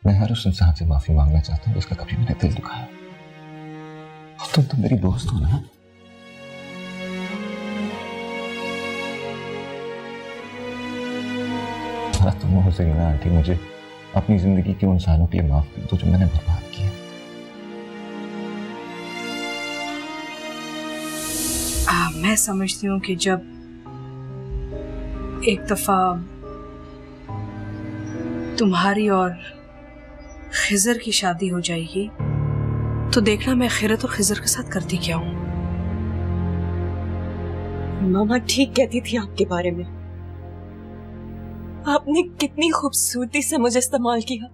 मैं हर उस इंसान से माफी मांगना चाहता हूँ जिसका कभी मैंने दिल दुखाया। तुम तो मेरी दोस्त हो ना। तुम हो सकीना आंटी, मुझे अपनी जिंदगी के उन इंसानों के लिए माफ कर दो जो मैंने बर्बाद किया। मैं समझती हूँ कि जब एक दफा तुम्हारी और खिजर की शादी हो जाएगी तो देखना मैं खैरत और खिजर के साथ करती क्या हूँ। मामा ठीक कहती थी आपके बारे में। आपने कितनी खूबसूरती से मुझे इस्तेमाल किया,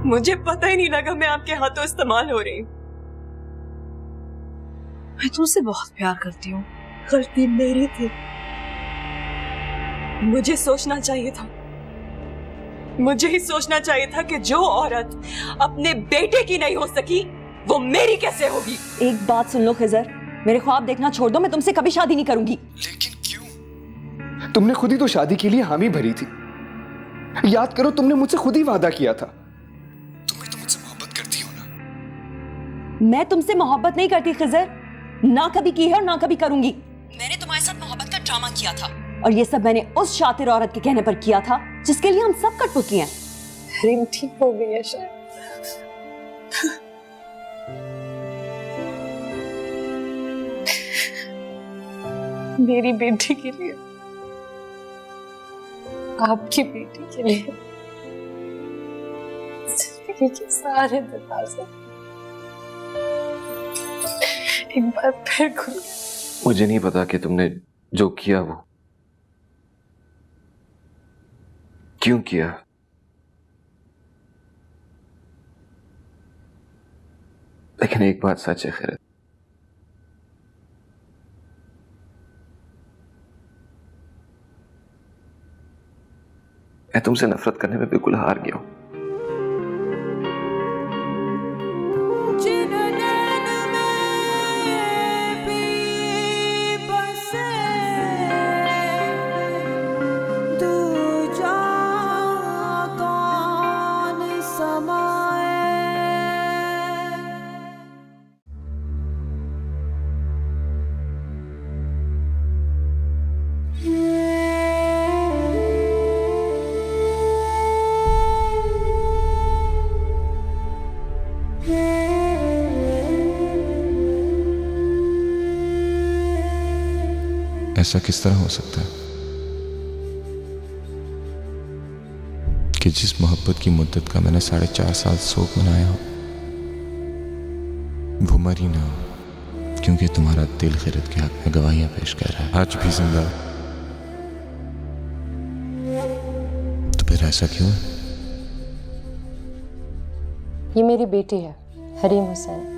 मुझे पता ही नहीं लगा मैं आपके हाथों इस्तेमाल हो रही हूँ। मैं तुमसे बहुत प्यार करती हूँ। गलती मेरी थी, मुझे सोचना चाहिए था, मुझे ही सोचना चाहिए था कि जो औरत अपने बेटे की नहीं हो सकी वो मेरी कैसे होगी। एक बात सुन लो खिजर, मेरे ख्वाब देखना छोड़ दो, मैं तुमसे कभी शादी नहीं करूंगी। लेकिन क्यों? तुमने खुद ही तो शादी के लिए हामी भरी थी। याद करो, तुमने मुझसे खुद ही वादा किया था। तुम्हें तो मुझसे मोहब्बत करती हो ना? मैं तुमसे मोहब्बत नहीं करती खिजर, ना कभी की है और ना कभी करूंगी। मैंने तुम्हारे साथ मोहब्बत का ड्रामा किया था और ये सब मैंने उस शातिर औरत के कहने पर किया था जिसके लिए हम सब कठपुतली हैं। रिम ठीक हो गई है शायद। मेरी बेटी के लिए, आपकी बेटी के लिए जिंदगी के सारे दरवाजे एक बार फिर खुल गए। मुझे नहीं पता कि तुमने जो किया वो क्यों किया, लेकिन एक बात सच है खैरत, मैं तुमसे नफरत करने में बिल्कुल हार गया हूं। ऐसा किस तरह हो सकता है कि जिस मोहब्बत की मुद्दत का मैंने 4.5 साल शोक मनाया हो वो मरी ना हो, क्योंकि तुम्हारा दिल खैरत के हक में गवाहियां पेश कर रहा है, आज भी जिंदा। तो फिर ऐसा क्यों है? ये मेरी बेटी है हरीम हुसैन।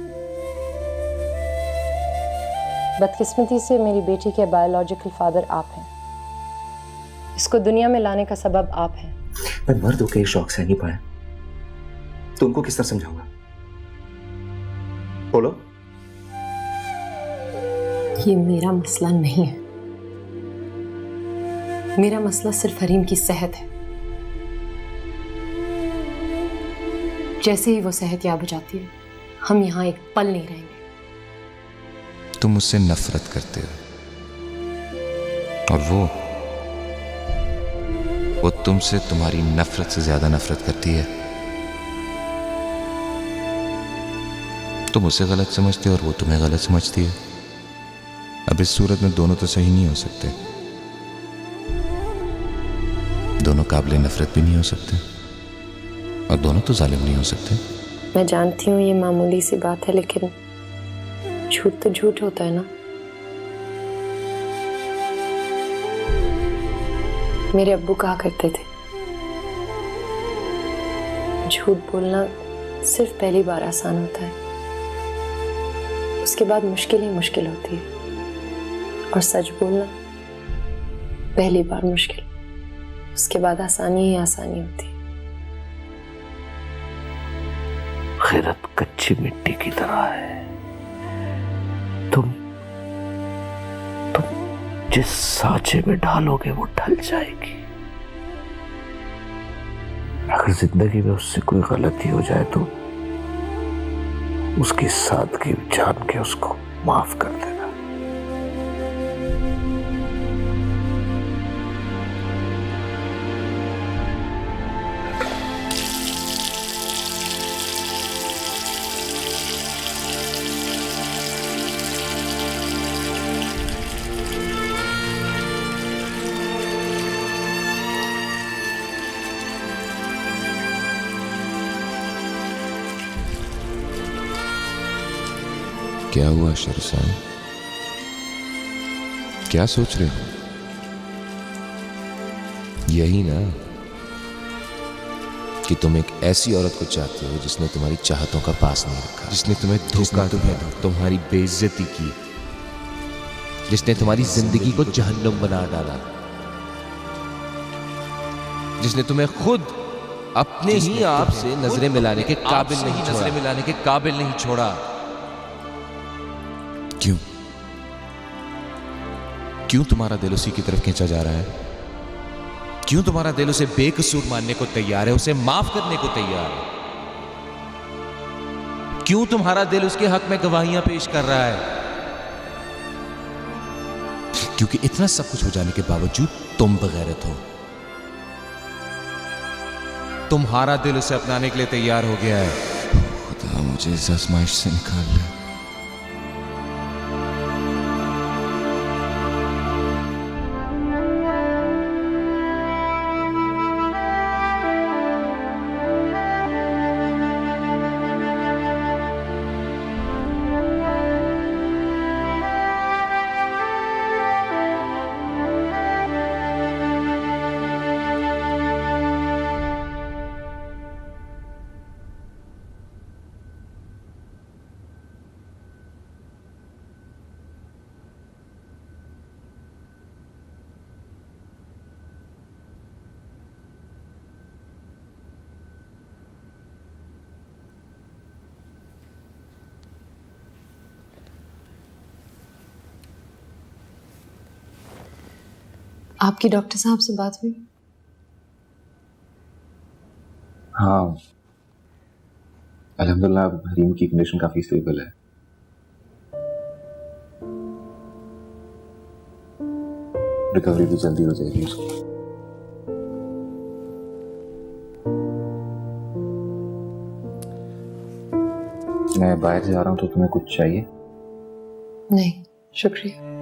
बदकिस्मती से मेरी बेटी के बायोलॉजिकल फादर आप हैं। इसको दुनिया में लाने का सबब आप हैं। मैं मर्द होकर ये शौक सह नहीं पाया तो उनको किस तरह समझाऊंगा? बोलो। ये मेरा मसला नहीं है, मेरा मसला सिर्फ हरीम की सेहत है। जैसे ही वो सेहत याब हो जाती है हम यहाँ एक पल नहीं रहेंगे। तुम मुझसे नफरत करते हो और वो तुमसे तुम्हारी नफरत से ज्यादा नफरत करती है। तुम उसे गलत समझते हो और वो तुम्हें गलत समझती है। अब इस सूरत में दोनों तो सही नहीं हो सकते, दोनों काबिले नफरत भी नहीं हो सकते और दोनों तो जालिम नहीं हो सकते। मैं जानती हूँ ये मामूली सी बात है, लेकिन झूठ तो झूठ होता है ना। मेरे अब्बू कहा करते थे झूठ बोलना सिर्फ पहली बार आसान होता है, उसके बाद मुश्किल ही मुश्किल होती है, और सच बोलना पहली बार मुश्किल, उसके बाद आसानी ही आसानी होती है। खैरत कच्ची मिट्टी की तरह है, तुम जिस सांचे में डालोगे वो ढल जाएगी। अगर जिंदगी में उससे कोई गलती हो जाए तो उसकी सादगी जान के उसको माफ कर देना। क्या हुआ शरसान? क्या सोच रहे हो? यही ना कि तुम एक ऐसी औरत को चाहते हो जिसने तुम्हारी चाहतों का पास नहीं रखा, जिसने तुम्हें धोखा दिया, तुम्हारी बेइज्जती की, जिसने तुम्हारी जिंदगी को जहन्नुम बना डाला, जिसने तुम्हें खुद अपने ही आप से नजरें मिलाने के काबिल नहीं छोड़ा। क्यों? क्यों तुम्हारा दिल उसी की तरफ खींचा जा रहा है? क्यों तुम्हारा दिल उसे बेकसूर मानने को तैयार है, उसे माफ करने को तैयार है? क्यों तुम्हारा दिल उसके हक में गवाहियां पेश कर रहा है? क्योंकि इतना सब कुछ हो जाने के बावजूद तुम बगैरत हो। तुम्हारा दिल उसे अपनाने के लिए तैयार हो गया है। खुदा मुझे इस आजमाइश से निकाल ले। आपकी डॉक्टर साहब से बात हुई? हाँ, अल्हम्दुलिल्लाह अब हरीम की कंडीशन काफी स्टेबल है। रिकवरी भी जल्दी हो जाएगी उसकी। मैं बाहर जा रहा हूँ तो तुम्हें कुछ चाहिए? नहीं शुक्रिया।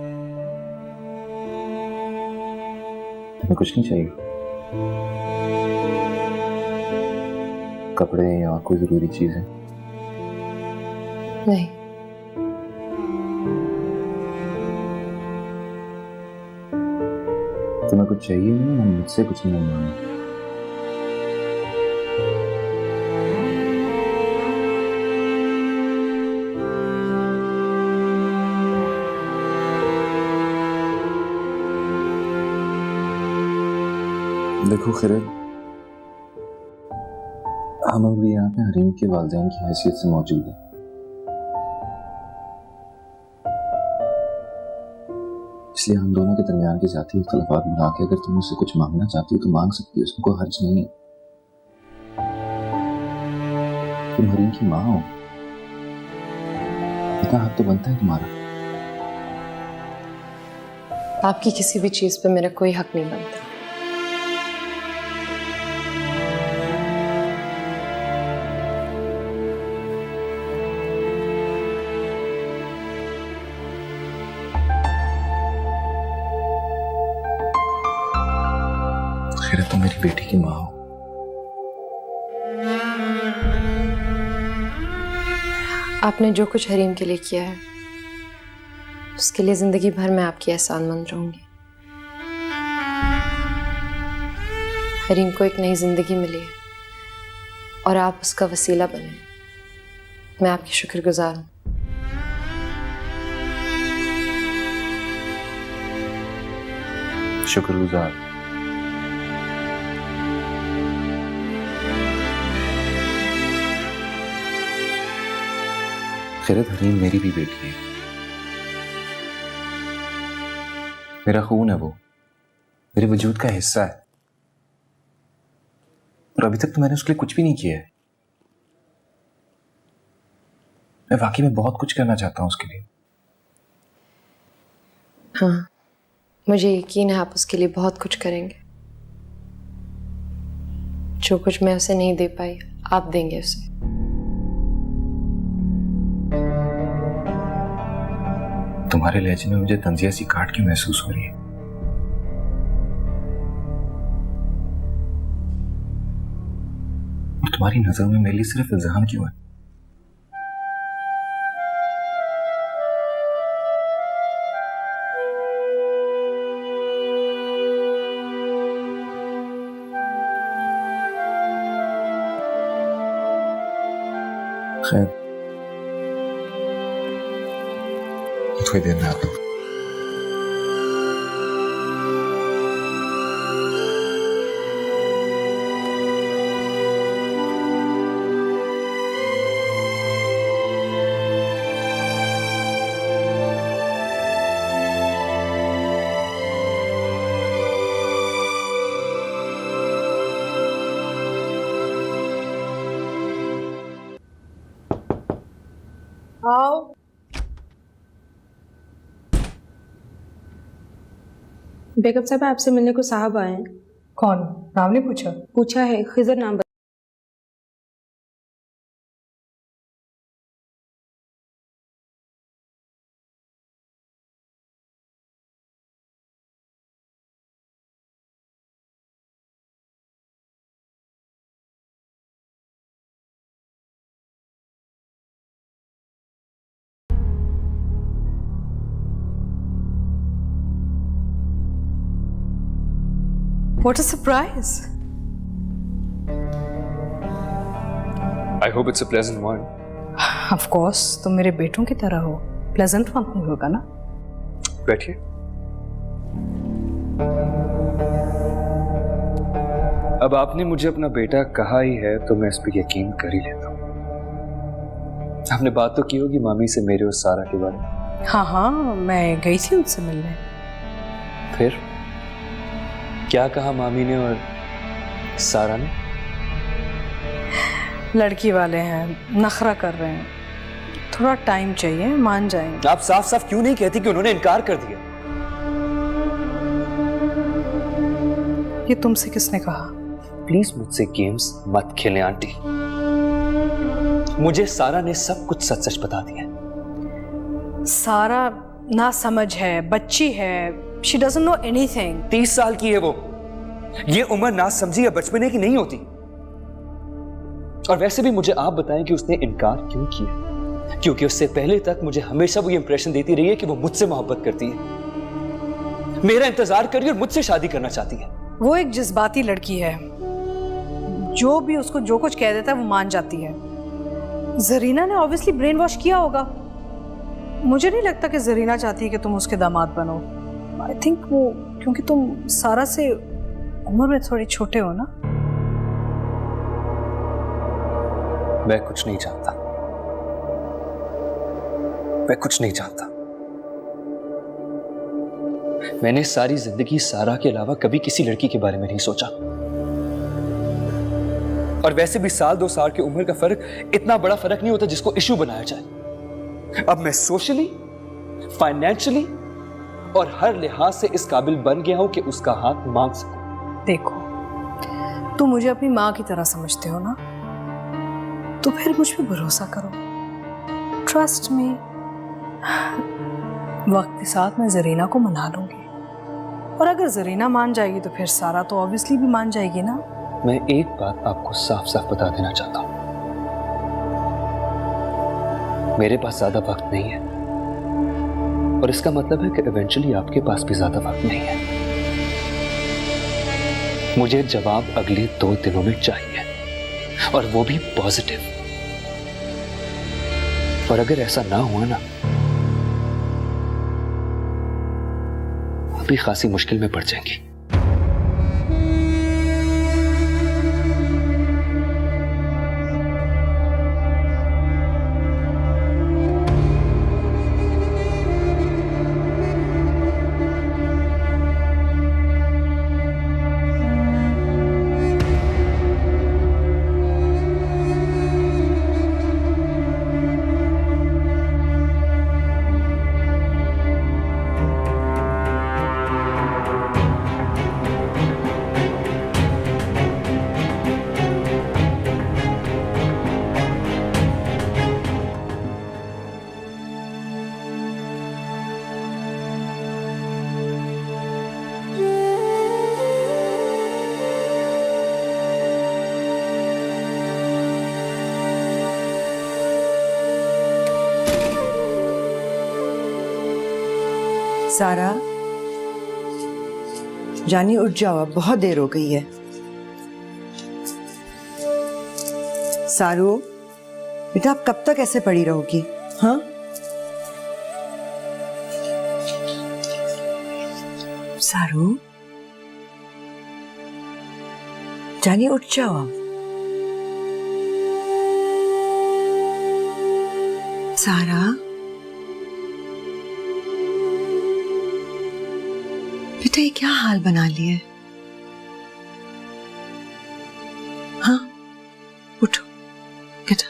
तुम्हें कुछ नहीं चाहिए? कपड़े या कोई जरूरी चीज है? नहीं। तुम्हें कुछ चाहिए नहीं? मुझसे कुछ नहीं मांगना। देखो खिरद, हम अभी यहाँ पे हरीम के वालिदैन की हैसियत से मौजूद हैं। इसलिए हम दोनों के दरमियान के जाती इख्तलाफात बुला के अगर तुम उससे कुछ मांगना चाहती हो तो मांग सकती हो, उसमें कोई हर्ज नहीं है। तुम हरीम की माँ हो, इतना हक तो बनता है तुम्हारा। आपकी किसी भी चीज पे मेरा कोई हक नहीं बनता। खैर तुम मेरी बेटी की माँ हो। आपने जो कुछ हरीम के लिए किया है उसके लिए जिंदगी भर मैं आपकी एहसानमंद रहूंगी। हरीम को एक नई जिंदगी मिली है और आप उसका वसीला बने। मैं आपकी शुक्रगुजार हूं। शुक्रगुजार। खैरत हरीम मेरी भी बेटी है, मेरा खून है, वो मेरे वजूद का हिस्सा है। और अभी तक तो मैंने उसके लिए कुछ भी नहीं किया है। मैं वाकई में बहुत कुछ करना चाहता हूँ उसके लिए। हाँ, मुझे यकीन है आप उसके लिए बहुत कुछ करेंगे। जो कुछ मैं उसे नहीं दे पाई, आप देंगे उसे। तुम्हारे लहजे में मुझे तंजिया सी काट के महसूस हो रही है। और तुम्हारी नजरों में मेरे लिए सिर्फ इल्जाम क्यों है? खैर, थोड़ी देर में आता हूँ। आओ। बेगम साहब आपसे मिलने को साहब आए हैं। कौन? नाम नहीं पूछा? पूछा है, खिजर नाम What a surprise! I hope it's a pleasant one. Of course, तुम मेरे बेटों की तरह हो। Pleasant one ही होगा ना? बैठिए। अब आपने मुझे अपना बेटा कहा ही है तो मैं इस पर यकीन कर ही लेता हूँ। आपने बात तो की होगी मामी से मेरे और सारा के बारे में। हाँ, मैं गई थी उनसे मिलने। फिर क्या कहा मामी ने और सारा ने? लड़की वाले हैं, नखरा कर रहे हैं, थोड़ा टाइम चाहिए, मान जाएंगे। आप साफ साफ क्यों नहीं कहती कि उन्होंने इनकार कर दिया? ये तुमसे किसने कहा? प्लीज मुझसे गेम्स मत खेलें आंटी। मुझे सारा ने सब कुछ सच सच बता दिया। सारा ना समझ है, बच्ची है, शी डजंट नो एनीथिंग। 30 साल की है वो। ये उम्र ना समझी या बचपने की नहीं होती। और वैसे भी मुझे आप बताएं कि उसने इनकार क्यों किया? क्योंकि उससे पहले तक मुझे हमेशा वो ये इंप्रेशन देती रही है कि वो मुझसे मोहब्बत करती है, मेरा इंतजार कर रही है और मुझसे शादी करना चाहती है। वो एक जज्बाती लड़की है, जो भी उसको जो कुछ कह देता है वो मान जाती है। जरीना ने ऑब्वियसली ब्रेन वॉश किया होगा। मुझे नहीं लगता कि जरीना चाहती है कि तुम उसके दामाद बनो। आई थिंक वो, क्योंकि तुम सारा से उम्र में थोड़ी छोटे हो ना। मैं कुछ नहीं जानता, मैं कुछ नहीं जानता। मैंने सारी जिंदगी सारा के अलावा कभी किसी लड़की के बारे में नहीं सोचा। और वैसे भी 1-2 साल की उम्र का फर्क इतना बड़ा फर्क नहीं होता जिसको इशू बनाया जाए। अब मैं सोशली, फाइनेंशियली और हर लिहाज से इस काबिल बन गया हूं कि उसका हाथ मांग सकूं। देखो, तुम मुझे अपनी माँ की तरह समझते हो ना, तो फिर मुझ पे भरोसा करो। Trust me. वक्त के साथ मैं जरीना को मना लूंगी, और अगर जरीना मान जाएगी तो फिर सारा तो ऑब्वियसली भी मान जाएगी ना। मैं एक बात आपको साफ साफ बता देना चाहता हूं, मेरे पास ज्यादा वक्त नहीं है, और इसका मतलब है कि इवेंचुअली आपके पास भी ज्यादा वक्त नहीं है। मुझे जवाब अगले 2 दिनों में चाहिए, और वो भी पॉजिटिव। और अगर ऐसा ना हुआ ना, आप भी खासी मुश्किल में पड़ जाएंगी। सारा, जानी उठ जाओ, अब बहुत देर हो गई है। सारू बेटा, आप कब तक ऐसे पड़ी रहोगी? हाँ, सारू, जानी उठ जाओ अब। सारा बेटा, ये क्या हाल बना लिया है? हाँ, उठो बेटा।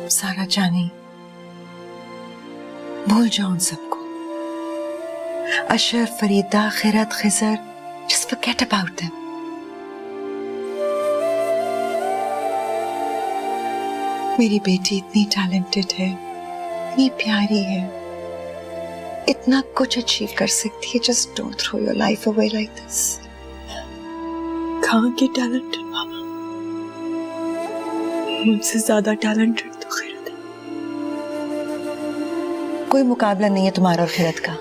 सारा जानी, भूल जाओ उन सबको। अशर, Farida, खैरत, Khizr, just forget about them. मेरी बेटी इतनी टैलेंटेड है, इतनी प्यारी है, इतना कुछ अचीव कर सकती है। Just don't throw your life away like this. कहाँ की टैलेंटेड मामा, मुझसे ज्यादा टैलेंटेड तो खैरत है। कोई मुकाबला नहीं है तुम्हारा और खैरत का।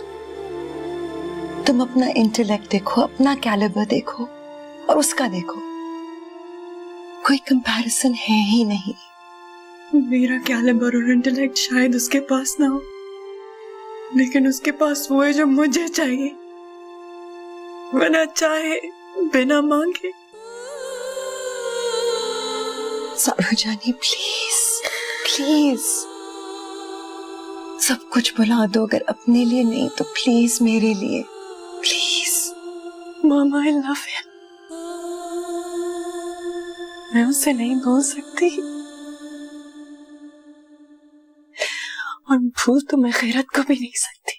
तुम अपना इंटेलेक्ट देखो, अपना कैलिबर देखो और उसका देखो, कोई कंपैरिजन है ही नहीं। मेरा कैलिबर और इंटेलेक्ट शायद उसके पास ना हो, लेकिन उसके पास वो है जो मुझे चाहिए, बिना चाहे, बिना मांगे। सारू जानी, प्लीज प्लीज सब कुछ भुला दो, अगर अपने लिए नहीं तो प्लीज मेरे लिए, please. Mama, I love him. मैं उसे नहीं भूल सकती, और भूल तो मैं खैरत को भी नहीं सकती।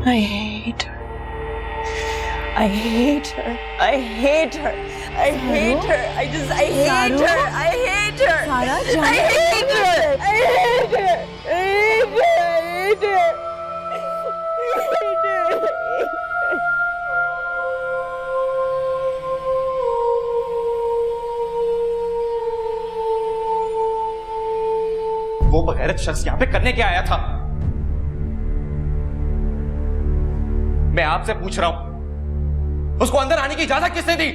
I hate her. I hate her. I hate her. I hate her. I hate her. I hate her. सारा I hate her. I hate her. I hate her. I hate her. वो बगैरत शख्स यहाँ पे करने क्या आया था? मैं आपसे पूछ रहा हूं, उसको अंदर आने की इजाजत किसने दी?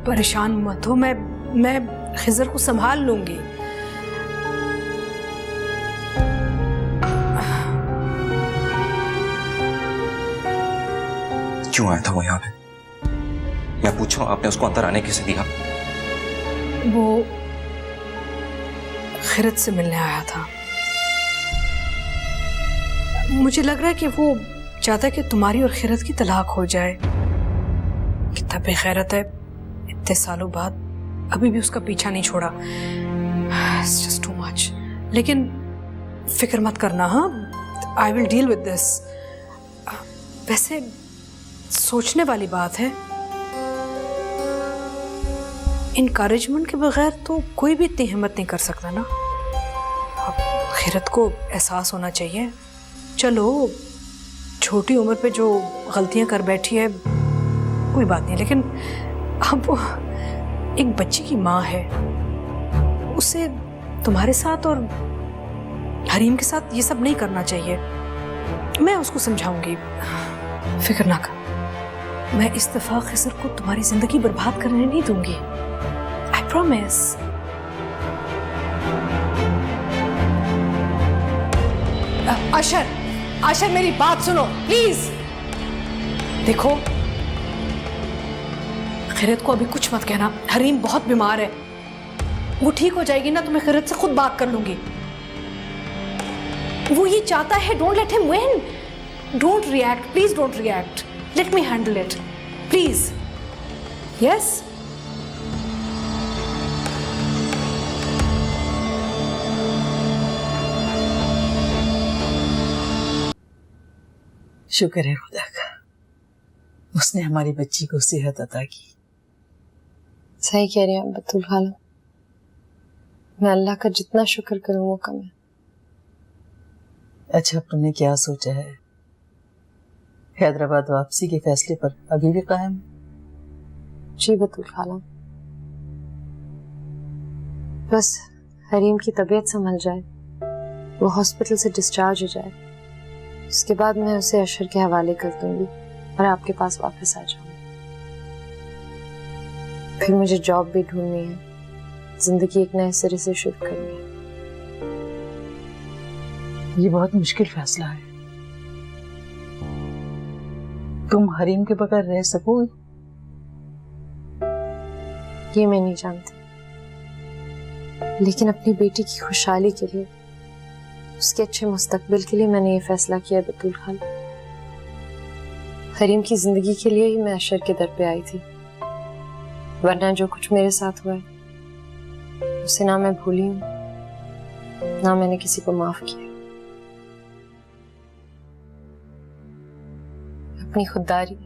परेशान मत हो, मैं खिजर को संभाल लूंगी। क्यों आया था वो यहाँ पे? मैं पूछ रहा हूं, आपने उसको अंदर आने किसे दिया? वो खैरत से मिलने आया था। मुझे लग रहा है कि वो चाहता है कि तुम्हारी और खैरत की तलाक हो जाए। कितना बेखैरत है, इतने सालों बाद अभी भी उसका पीछा नहीं छोड़ा। It's just too much. लेकिन फिक्र मत करना, हाँ, I will deal with this. वैसे सोचने वाली बात है, इनकरेजमेंट के बगैर तो कोई भी इतनी हिम्मत नहीं कर सकता ना। अब खैरत को एहसास होना चाहिए। चलो, छोटी उम्र पे जो गलतियां कर बैठी है कोई बात नहीं, लेकिन अब वो एक बच्ची की माँ है, उसे तुम्हारे साथ और हरीम के साथ ये सब नहीं करना चाहिए। मैं उसको समझाऊंगी, फिक्र ना कर। मैं इस दफा खिजर को तुम्हारी जिंदगी बर्बाद करने नहीं दूंगी। I promise. आशर मेरी बात सुनो प्लीज। देखो, खैरत को अभी कुछ मत कहना, हरीम बहुत बीमार है। वो ठीक हो जाएगी ना तो मैं खैरत से खुद बात कर लूंगी। वो ये चाहता है, don't let him win. Don't react, please don't react. Let me handle it, please. Yes, शुक्र है खुदा का, उसने हमारी बच्ची को सेहत अता की। सही कह रही हैं बतूल खाला, मैं अल्लाह का जितना शुक्र करूं वो कम है। अच्छा, अब तुमने क्या सोचा है? हैदराबाद वापसी के फैसले पर अभी भी कायम? जी बतूल खाला, बस हरीम की तबीयत संभल जाए, वो हॉस्पिटल से डिस्चार्ज हो जाए, उसके बाद मैं उसे अशर के हवाले कर दूंगी और आपके पास वापस आ जाऊंगी। फिर मुझे जॉब भी ढूंढनी है, जिंदगी एक नए सिरे से शुरू करनी है। ये बहुत मुश्किल फैसला है। तुम हरीम के बगैर रह सकोगे? ये मैं नहीं जानती, लेकिन अपनी बेटी की खुशहाली के लिए, उसके अच्छे मुस्तकबिल के लिए मैंने ये फैसला किया बतूल खाला। हरीम की जिंदगी के लिए ही मैं अशर के दर पे आई थी, वरना जो कुछ मेरे साथ हुआ है उसे ना मैं भूली हूं, ना मैंने किसी को माफ किया। अपनी खुददारी,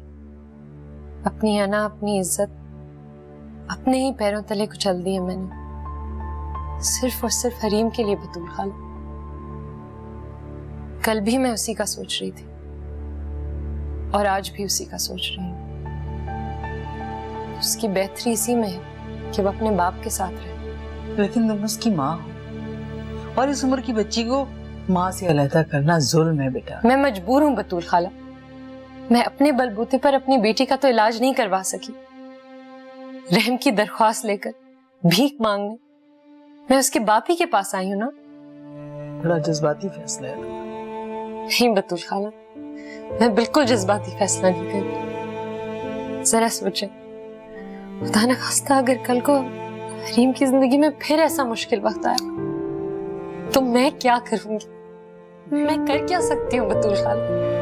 अपनी अना, अपनी इज्जत अपने ही पैरों तले कुचल दी है मैंने, सिर्फ और सिर्फ हरीम के लिए बतूल खाला। कल भी मैं उसी का सोच रही थी और आज भी उसी का सोच रही हूँ। उसकी बेहतरी इसी में है कि वो अपने बाप के साथ रहे। लेकिन तुम उसकी माँ हो, और इस उम्र की बच्ची को माँ से अलहदा करना जुल्म है बेटा। मैं मजबूर हूँ बतूल खाला, मैं अपने बलबूते पर अपनी बेटी का तो इलाज नहीं करवा सकी। रहम की दरख्वास्त लेकर भीख मांगने मैं उसके बाप ही के पास आई हूँ ना। बड़ा जज्बाती फैसला है। नहीं बतूल खाला, मैं बिल्कुल जज्बाती फैसला नहीं कर रही। जरा सोचे, खुदा न खास्ता अगर कल को हरीम की जिंदगी में फिर ऐसा मुश्किल वक्त आया तो मैं क्या करूंगी? मैं कर क्या सकती हूँ बतूल खाला?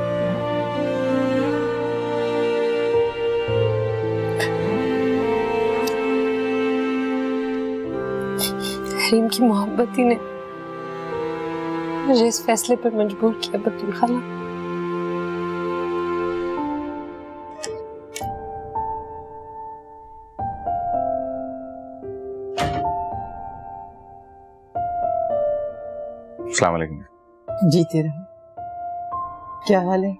हरीम की मोहब्बत ही ने मुझे इस फैसले पर मजबूर किया बतूल खाला। अस्सलाम वालेकुम। जीते रहो। क्या हाल है?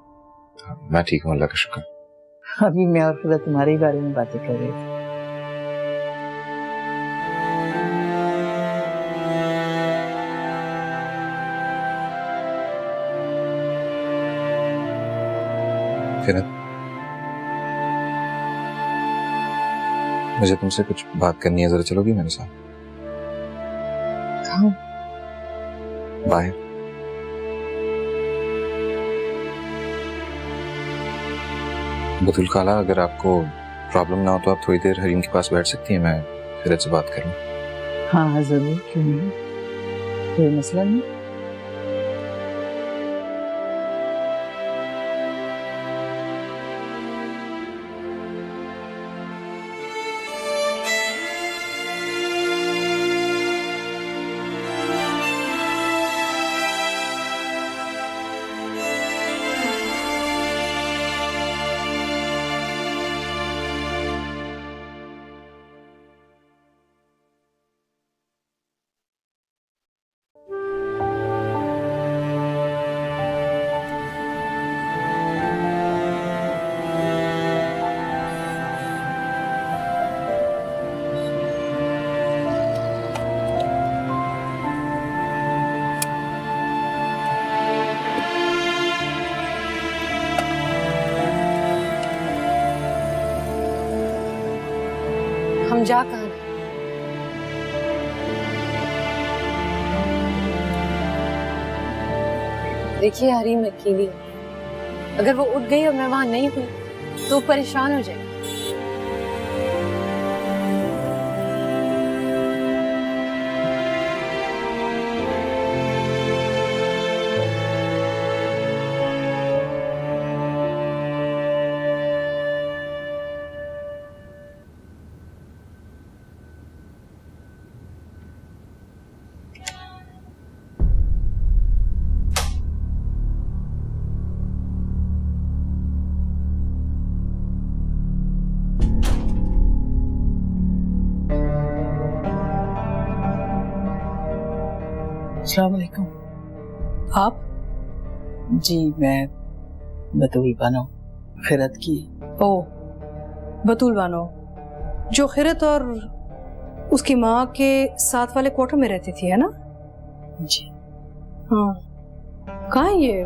मैं ठीक हूँ, अल्लाह का शुक्र। अभी मैं और खुदा तुम्हारे ही बारे में बातें कर रहे थे। फिर मुझे तुमसे कुछ बात करनी है, जरा चलोगी मेरे साथ? कहाँ? बाहर। बतूल खाला, अगर आपको प्रॉब्लम ना हो तो आप थोड़ी देर हरीम के पास बैठ सकती हैं, मैं फिर से बात करूं। हाँ हाँ जरूर, क्यों नहीं, कोई मसला नहीं। हम जा कहाँ रहे? देखिए हरीम अकेली है, अगर वो उठ गई और मैं वहां नहीं हुई तो परेशान हो जाएगी। अस्सलाम वालेकुम। आप? जी मैं बतूल बानो, खैरत की। ओ, बतूल बानो, जो खिरत और उसकी माँ के साथ वाले क्वार्टर में रहती थी, है ना? जी हाँ। कहाँ है ये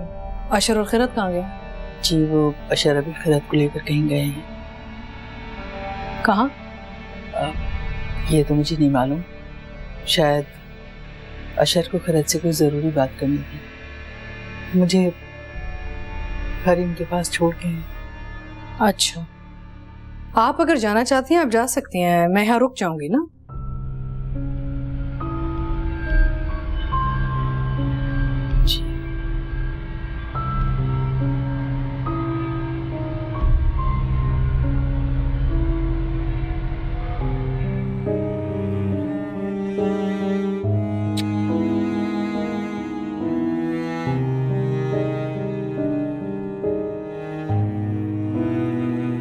अशर और खिरत? कहाँ गए? जी वो अशर अभी खिरत को लेकर कहीं गए हैं। कहाँ? ये तो मुझे नहीं मालूम। शायद अशर को खिरत से कोई जरूरी बात करनी थी, मुझे हरीम के पास छोड़ के हैं। अच्छा, आप अगर जाना चाहती हैं आप जा सकती हैं, मैं यहाँ रुक जाऊंगी ना।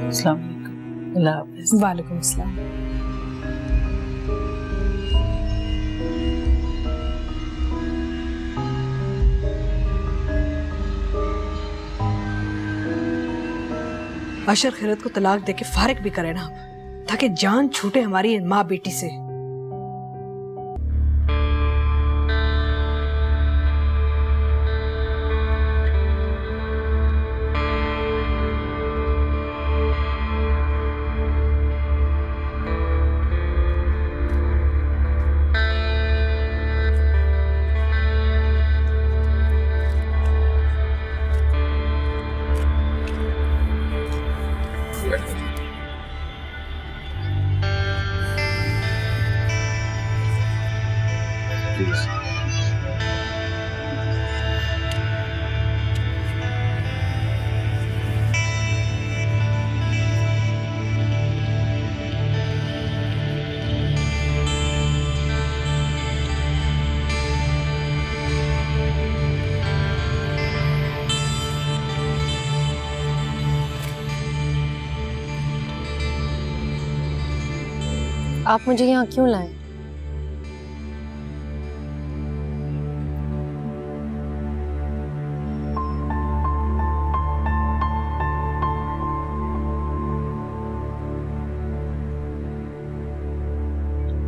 अस्सलाम वालेकुम। अल्लाह हाफ़िज़। वालेकुम अस्सलाम। अशर खिरत को तलाक देके फारिग भी करे ना, ताकि जान छूटे हमारी माँ बेटी से। आप मुझे यहाँ क्यों लाए?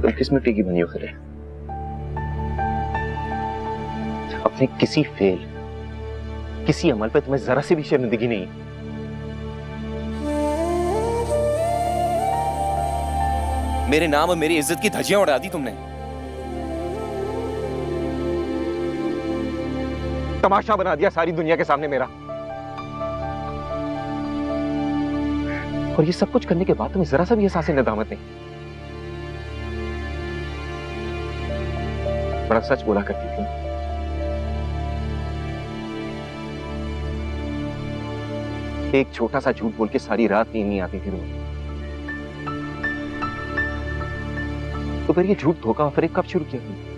तुम किस मिट्टी की बनी हो खिरे? अपने किसी फेल, किसी अमल पे तुम्हें जरा सी भी शर्मिंदगी नहीं। मेरे नाम और मेरी इज्जत की धज्जियां उड़ा दी तुमने। तमाशा बना दिया सारी दुनिया के सामने मेरा। और ये सब कुछ करने के बाद तुम्हें जरा सा भी एहसास नदामत नहीं। बड़ा सच बोला करती थी। एक छोटा सा झूठ बोल के सारी रात नींद नहीं आती थी तुम्हें। तो फिर ये झूठ धोखा और फरेब कब शुरू किया तुमने?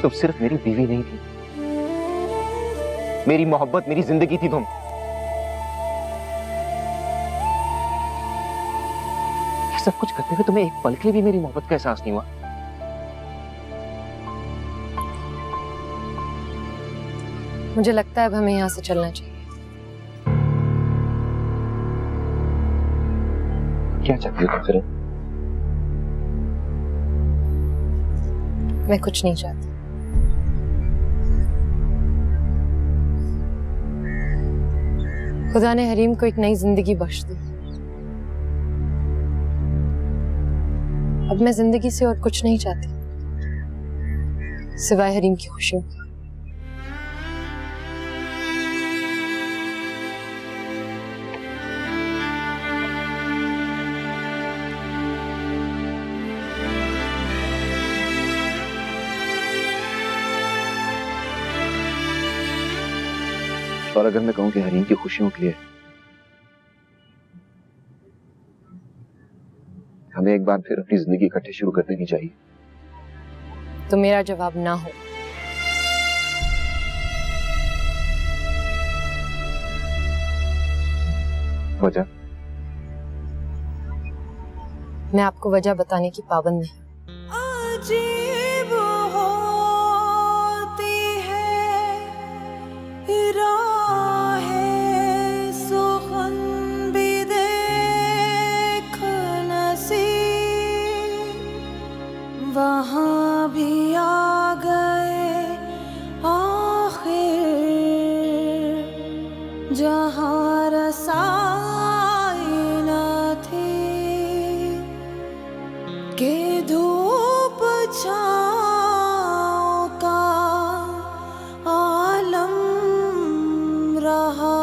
तुम सिर्फ मेरी बीवी नहीं थी, मेरी मोहब्बत, मेरी जिंदगी थी तुम। ये सब कुछ करते हुए तुम्हें एक पल के लिए भी मेरी मोहब्बत का एहसास नहीं हुआ। मुझे लगता है अब हमें यहाँ से चलना चाहिए। क्या चाहती हो फिर? मैं कुछ नहीं चाहती। खुदा ने हरीम को एक नई जिंदगी बख्श दी। अब मैं जिंदगी से और कुछ नहीं चाहती सिवाय हरीम की खुशियों की। और अगर मैं कहूं कि हरीम की खुशियों के लिए हमें एक बार फिर अपनी जिंदगी इकट्ठे शुरू कर देनी चाहिए, तो मेरा जवाब ना हो। वजह? मैं आपको वजह बताने की पाबंद नहीं। अजीब होती है राहें सुखन भी देखती वहाँ भी आ गए आखिर, जहाँ रसाई न थी के धूप छाँव का आलम रहा,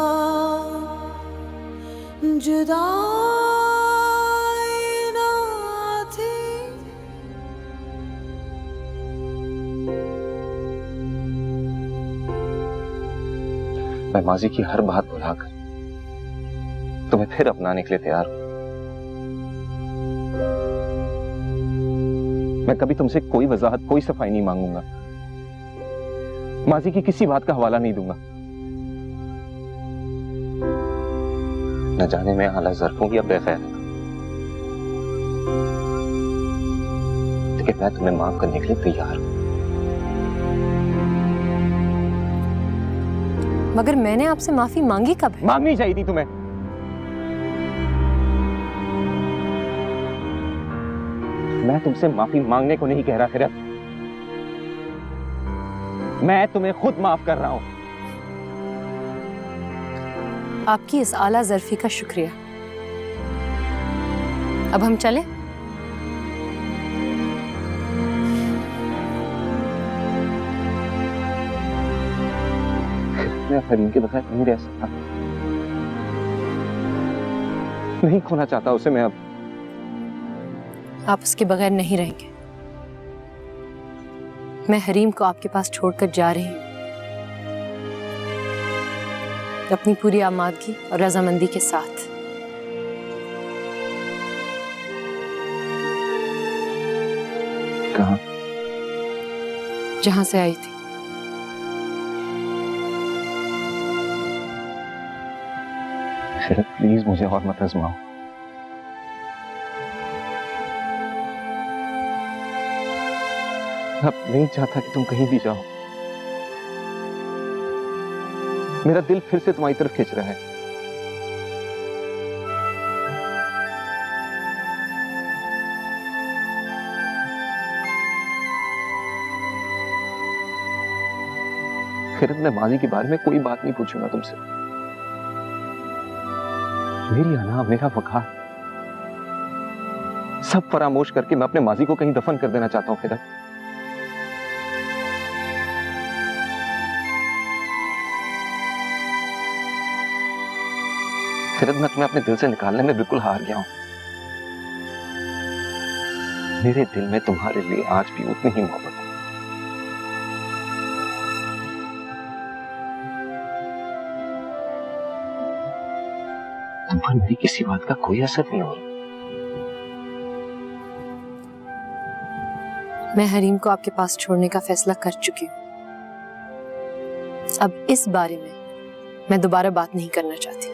जुदा मैं माजी की हर बात भुलाकर तुम्हें फिर अपनाने के लिए तैयार हूं। मैं कभी तुमसे कोई वजाहत, कोई सफाई नहीं मांगूंगा। माजी की किसी बात का हवाला नहीं दूंगा। न जाने मैं आला ज़र्फ हूं या बेगैरत, लेकिन मैं तुम्हें माफ करने के लिए तैयार हूं। मगर मैंने आपसे माफी मांगी कब है? मांगनी चाहिए थी तुम्हें। मैं तुमसे माफी मांगने को नहीं कह रहा खैरत, मैं तुम्हें खुद माफ कर रहा हूं। आपकी इस आला ज़र्फी का शुक्रिया। अब हम चलें? मैं हरीम के बगैर नहीं रह सकता, नहीं खोना चाहता उसे मैं अब। आप उसके बगैर नहीं रहेंगे। मैं हरीम को आपके पास छोड़कर जा रही हूं, अपनी पूरी आमादगी और रजामंदी के साथ। कहाँ? जहां से आई थी। प्लीज मुझे और मत आजमाओ। अब नहीं चाहता कि तुम कहीं भी जाओ। मेरा दिल फिर से तुम्हारी तरफ खिंच रहा है। फिर मैं माजी के बारे में कोई बात नहीं पूछूंगा तुमसे। मेरी अना, मेरा वकार सब फरामोश करके मैं अपने माजी को कहीं दफन कर देना चाहता हूं। खिरत, मैं तुम्हें अपने दिल से निकालने में बिल्कुल हार गया हूं। मेरे दिल में तुम्हारे लिए आज भी उतनी ही मोहब्बत है। तुम पर मेरी किसी बात का कोई असर नहीं हो रहा। मैं हरीम को आपके पास छोड़ने का फैसला कर चुकी हूं। अब इस बारे में मैं दोबारा बात नहीं करना चाहती।